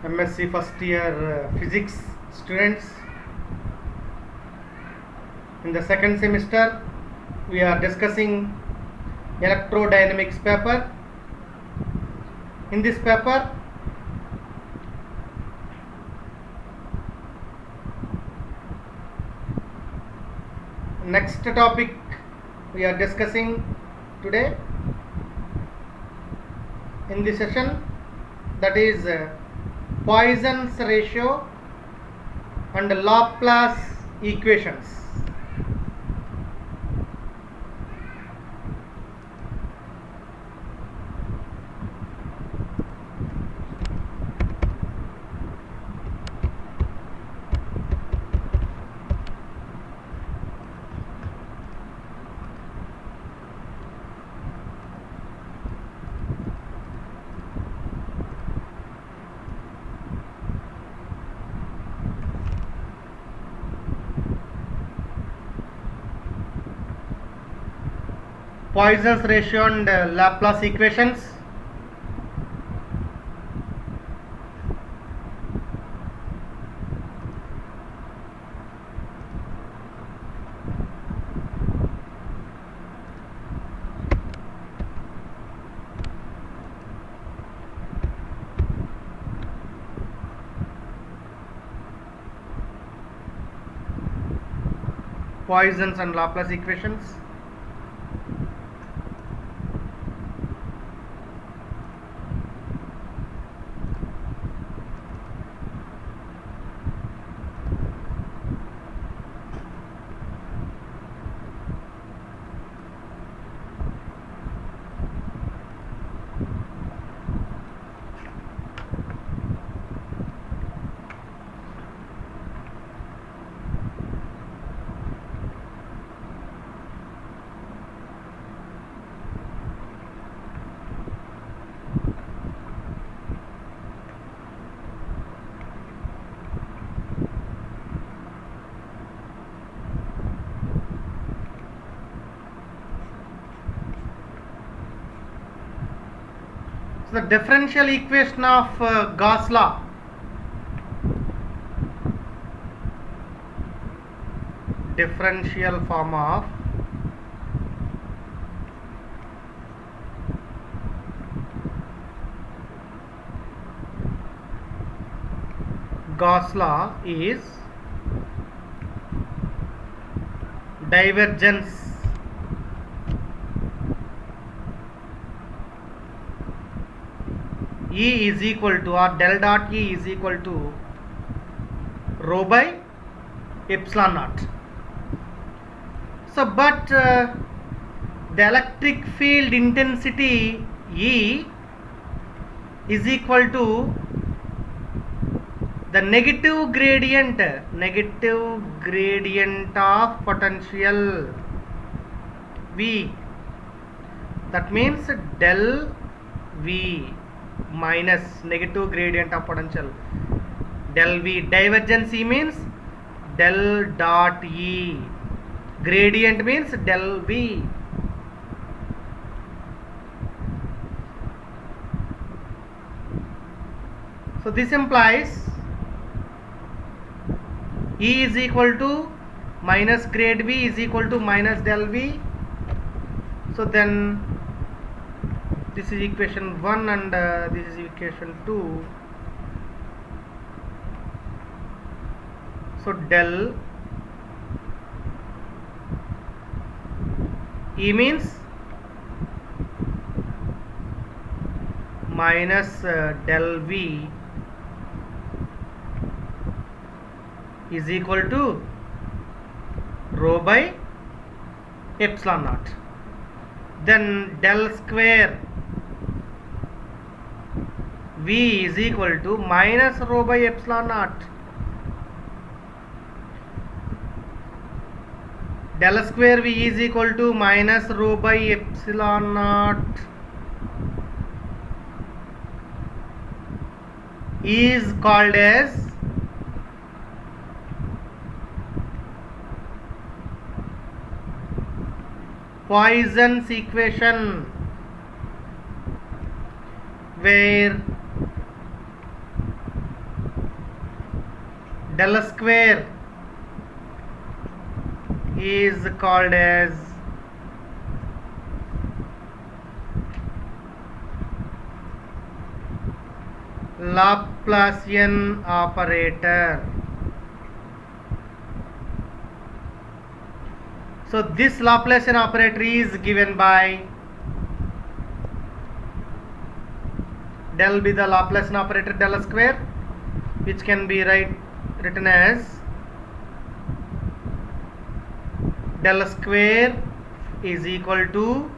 MSc first year physics students. In the second semester, we are discussing electrodynamics paper. In this paper, next topic we are discussing today in this session, that is Poisson's ratio and Laplace equations. Poisson's ratio and Laplace equations. Poisson's and Laplace equations. The differential equation of Gauss law. Differential form of Gauss law is divergence E is equal to, or del dot E is equal to rho by epsilon naught. So, but the electric field intensity E is equal to the negative gradient of potential V. That means del V minus negative gradient of potential del V. Divergence E means del dot E. Gradient means del V. So this implies E is equal to minus grade V is equal to minus del V. So then this is equation 1 and this is equation 2. So del E means minus del V is equal to rho by epsilon naught. Then del square V is equal to minus rho by epsilon naught. Del square V is equal to minus rho by epsilon naught is called as Poisson's equation, where del square is called as Laplacian operator. So this Laplacian operator is given by del be the Laplacian operator del square, which can be written as del square is equal to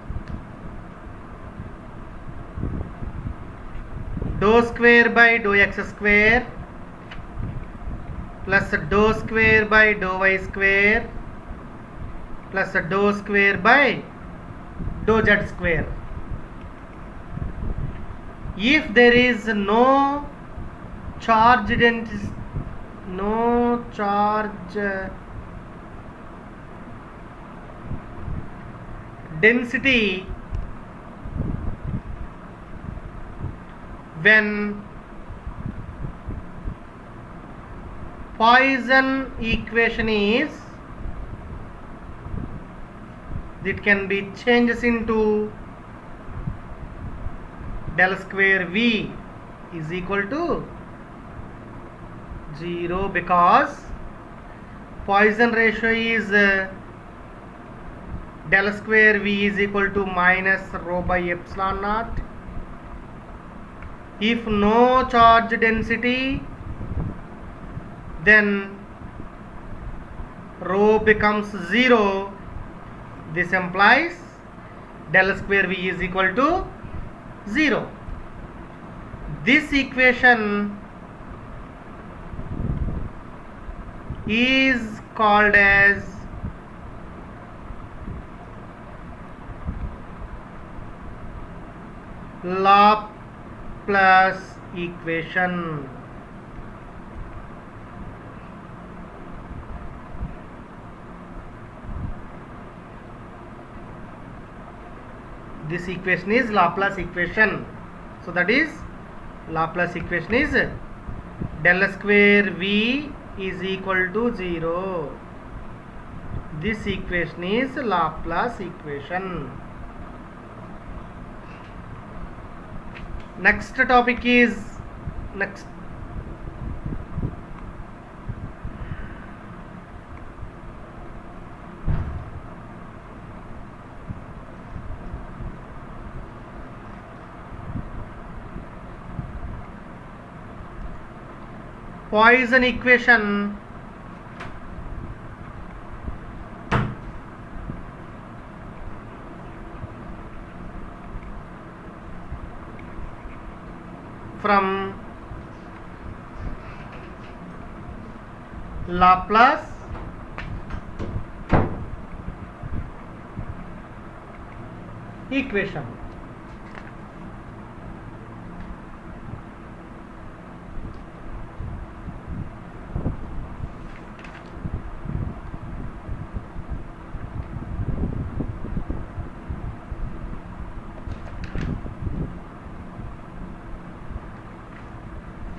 dou square by dou x square plus dou square by dou y square plus dou square by dou z square. If there is no charge density when Poisson equation is, it can be changes into del square V is equal to 0, because Poisson ratio is del square V is equal to minus rho by epsilon naught. If no charge density, then rho becomes 0. This implies del square V is equal to 0. This equation is called as Laplace equation. This equation is Laplace equation. So that is Laplace equation is del square V is equal to 0. This equation is Laplace equation. Next topic is Poisson equation from Laplace equation.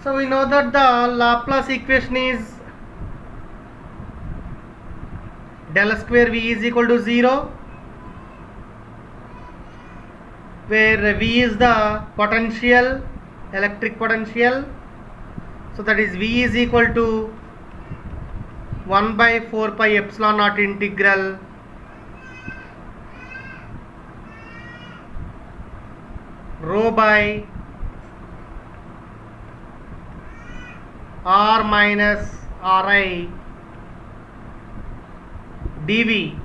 So we know that the Laplace equation is del square V is equal to 0, where V is the potential, electric potential. So that is V is equal to 1 by 4 pi epsilon naught integral rho by R minus Ri dV.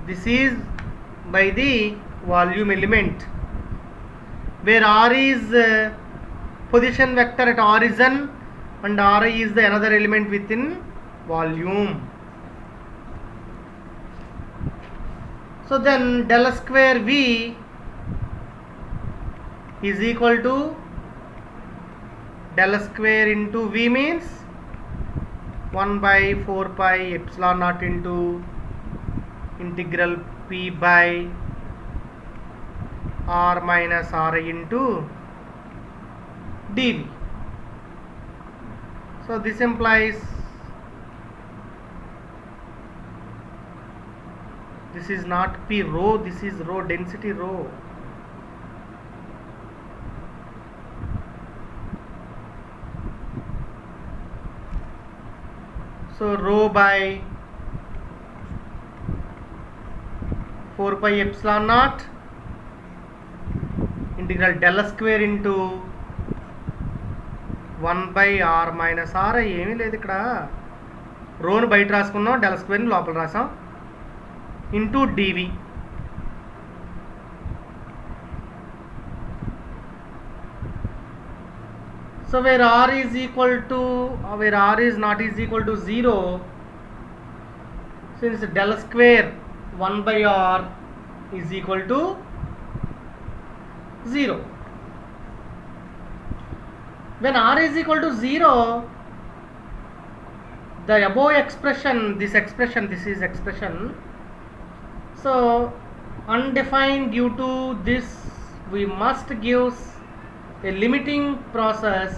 This is by the volume element, where R is position vector at origin and Ri is the another element within volume. So then del square V is equal to del square into V means 1 by 4 pi epsilon naught into integral P by R minus Ri into dV. So this implies this is not P rho, this is rho density rho. So rho by 4 pi epsilon naught integral del square into 1 by r minus r. ఏమీ లేదు ఇక్కడ, రోను బయట రాసుకున్నాం, del స్క్వేర్ని లోపల రాసాం, into dv. So where r is equal to, where r is not is equal to 0, since del square 1 by r is equal to 0. When r is equal to 0, the above expression, this is expression, so undefined. Due to this, we must give a limiting process.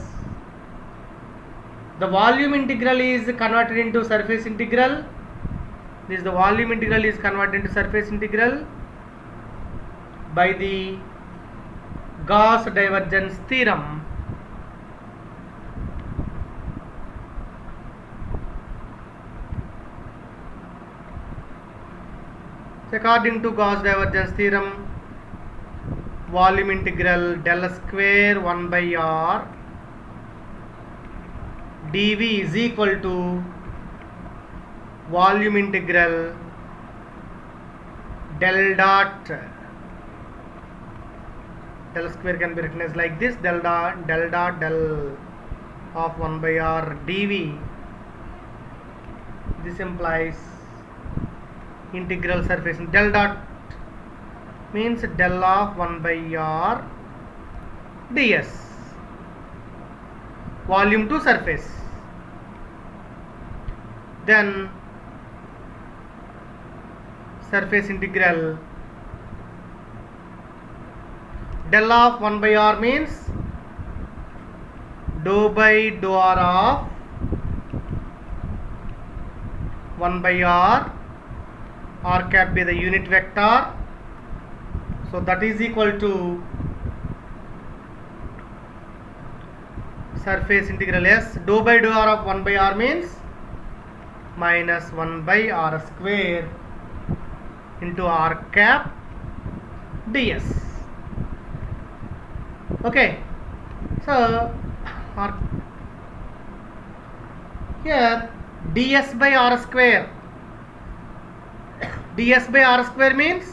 The volume integral is converted into surface integral. This the volume integral is converted into surface integral by the Gauss divergence theorem. So according to Gauss divergence theorem, volume integral del square 1 by r dv is equal to volume integral del dot, del square can be written as like this, del dot del of 1 by r dv. This implies integral surface. Del dot means del of 1 by r ds, volume to surface. Then surface integral del of 1 by r means dou by dou r of 1 by r cap be the unit vector, so that is equal to surface integral s dou by dou r of 1 by r means minus 1 by r square into r cap ds. Okay, so here ds by r square, ds by r square means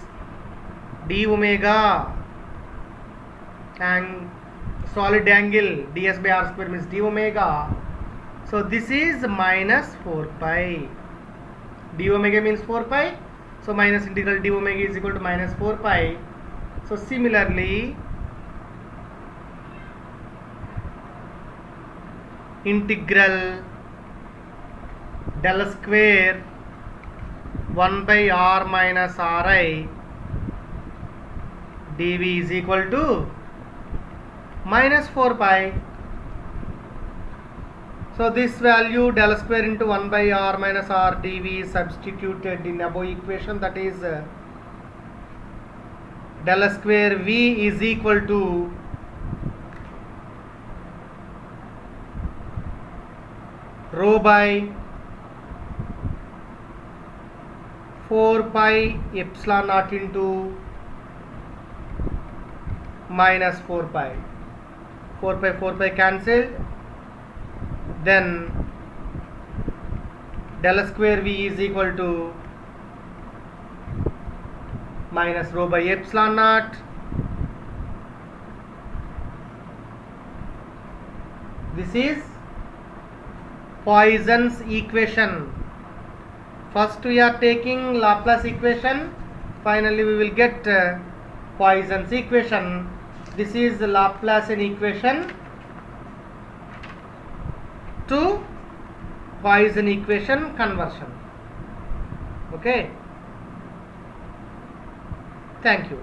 d omega, and solid angle ds by r square means d omega. So this is minus 4 pi. D omega means 4 pi. So minus integral d omega is equal to minus 4 pi. So similarly, integral del square 1 by r minus ri dv is equal to minus 4 pi. So this value del square into 1 by r minus r dv is substituted in above equation, that is del square v is equal to rho by 4 pi epsilon naught into minus 4 pi. 4 pi cancelled. Then del square v is equal to minus rho by epsilon naught. This is Poisson's equation. First we are taking Laplace equation, finally we will get Poisson's equation. This is the Laplacian equation to Poisson equation conversion. Okay, thank you.